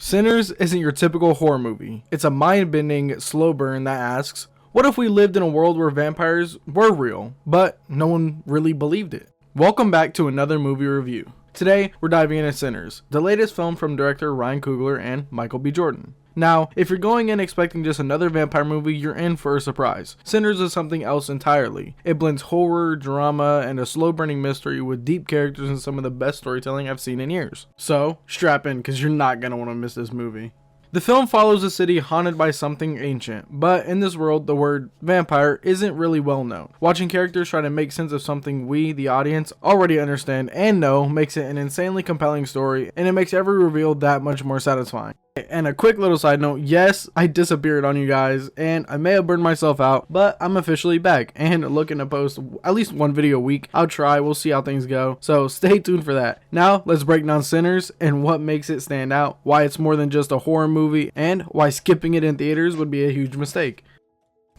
Sinners isn't your typical horror movie. It's a mind-bending, slow burn that asks, what if we lived in a world where vampires were real, but no one really believed it? Welcome back to another movie review. Today, we're diving into Sinners, the latest film from director Ryan Coogler and Michael B. Jordan. Now, if you're going in expecting just another vampire movie, you're in for a surprise. Sinners is something else entirely. It blends horror, drama, and a slow-burning mystery with deep characters and some of the best storytelling I've seen in years. So, strap in, because you're not going to want to miss this movie. The film follows a city haunted by something ancient, but in this world, the word vampire isn't really well known. Watching characters try to make sense of something we, the audience, already understand and know makes it an insanely compelling story, and it makes every reveal that much more satisfying. And a quick little side note, yes, I disappeared on you guys, and I may have burned myself out, but I'm officially back, and looking to post at least one video a week. I'll try, we'll see how things go, so stay tuned for that. Now, let's break down Sinners, and what makes it stand out, why it's more than just a horror movie, and why skipping it in theaters would be a huge mistake.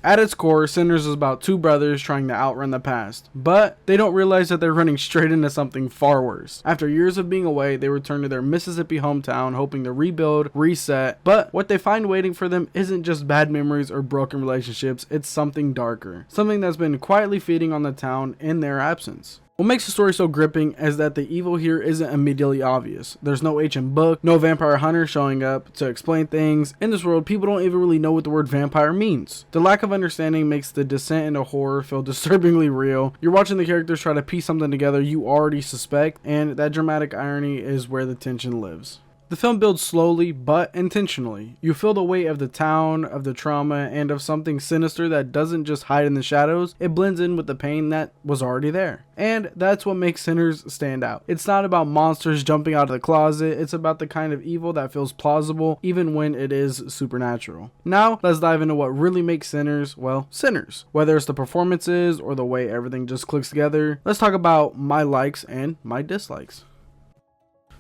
At its core, Sinners is about two brothers trying to outrun the past, but they don't realize that they're running straight into something far worse. After years of being away, they return to their Mississippi hometown hoping to rebuild, reset, but what they find waiting for them isn't just bad memories or broken relationships, it's something darker. Something that's been quietly feeding on the town in their absence. What makes the story so gripping is that the evil here isn't immediately obvious. There's no ancient book, no vampire hunter showing up to explain things. In this world, people don't even really know what the word vampire means. The lack of understanding makes the descent into horror feel disturbingly real. You're watching the characters try to piece something together you already suspect, and that dramatic irony is where the tension lives. The film builds slowly but intentionally. You feel the weight of the town, of the trauma, and of something sinister that doesn't just hide in the shadows. It blends in with the pain that was already there. And that's what makes Sinners stand out. It's not about monsters jumping out of the closet, it's about the kind of evil that feels plausible even when it is supernatural. Now, let's dive into what really makes Sinners, well, Sinners. Whether it's the performances or the way everything just clicks together, let's talk about my likes and my dislikes.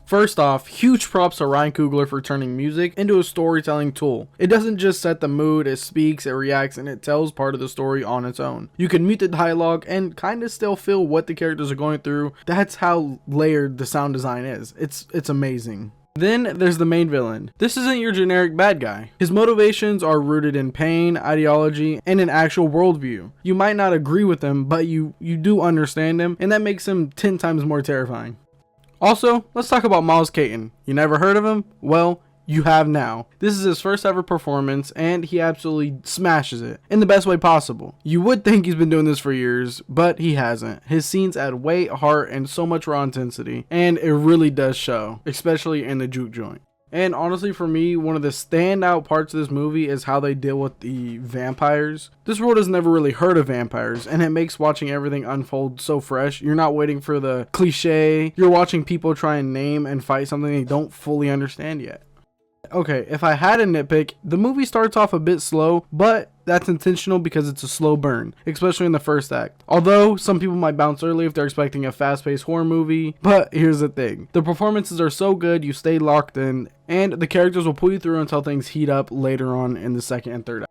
First off, huge props to Ryan Coogler for turning music into a storytelling tool. It doesn't just set the mood, it speaks, it reacts, and it tells part of the story on its own. You can mute the dialogue and kind of still feel what the characters are going through. That's how layered the sound design is. It's amazing. Then there's the main villain. This isn't your generic bad guy. His motivations are rooted in pain, ideology, and an actual worldview. You might not agree with him, but you do understand him, and that makes him 10 times more terrifying. Also, let's talk about Miles Caton. You never heard of him? Well, you have now. This is his first ever performance, and he absolutely smashes it in the best way possible. You would think he's been doing this for years, but he hasn't. His scenes add weight, heart, and so much raw intensity, and it really does show, especially in the juke joint. And honestly, for me, one of the standout parts of this movie is how they deal with the vampires. This world has never really heard of vampires, and it makes watching everything unfold so fresh. You're not waiting for the cliche. You're watching people try and name and fight something they don't fully understand yet. Okay, if I had a nitpick, the movie starts off a bit slow, but that's intentional because it's a slow burn, especially in the first act. Although, some people might bounce early if they're expecting a fast-paced horror movie, but here's the thing. The performances are so good, you stay locked in, and the characters will pull you through until things heat up later on in the second and third act.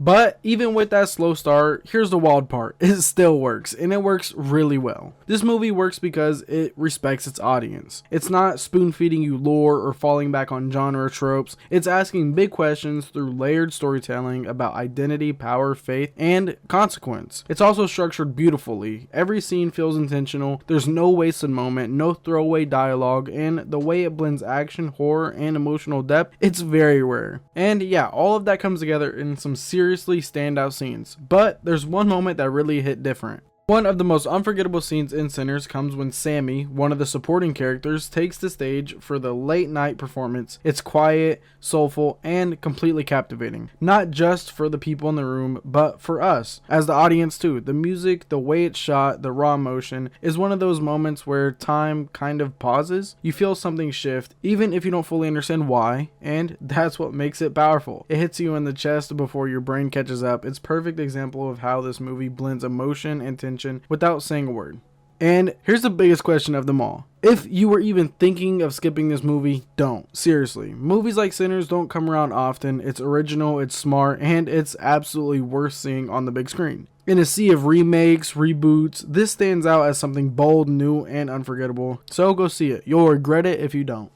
But even with that slow start, here's the wild part. It still works, and it works really well. This movie works because it respects its audience. It's not spoon-feeding you lore or falling back on genre tropes. It's asking big questions through layered storytelling about identity, power, faith, and consequence. It's also structured beautifully. Every scene feels intentional. There's no wasted moment, no throwaway dialogue, and the way it blends action, horror, and emotional depth, it's very rare. And yeah, all of that comes together in some seriously standout scenes, but there's one moment that really hit different. One of the most unforgettable scenes in Sinners comes when Sammy, one of the supporting characters, takes the stage for the late night performance. It's quiet, soulful, and completely captivating. Not just for the people in the room, but for us, as the audience too. The music, the way it's shot, the raw emotion, is one of those moments where time kind of pauses. You feel something shift, even if you don't fully understand why, and that's what makes it powerful. It hits you in the chest before your brain catches up. It's a perfect example of how this movie blends emotion and tension without saying a word. And here's the biggest question of them all. If you were even thinking of skipping this movie, don't. Seriously. Movies like Sinners don't come around often. It's original, it's smart, and it's absolutely worth seeing on the big screen. In a sea of remakes, reboots, this stands out as something bold, new, and unforgettable. So go see it. You'll regret it if you don't.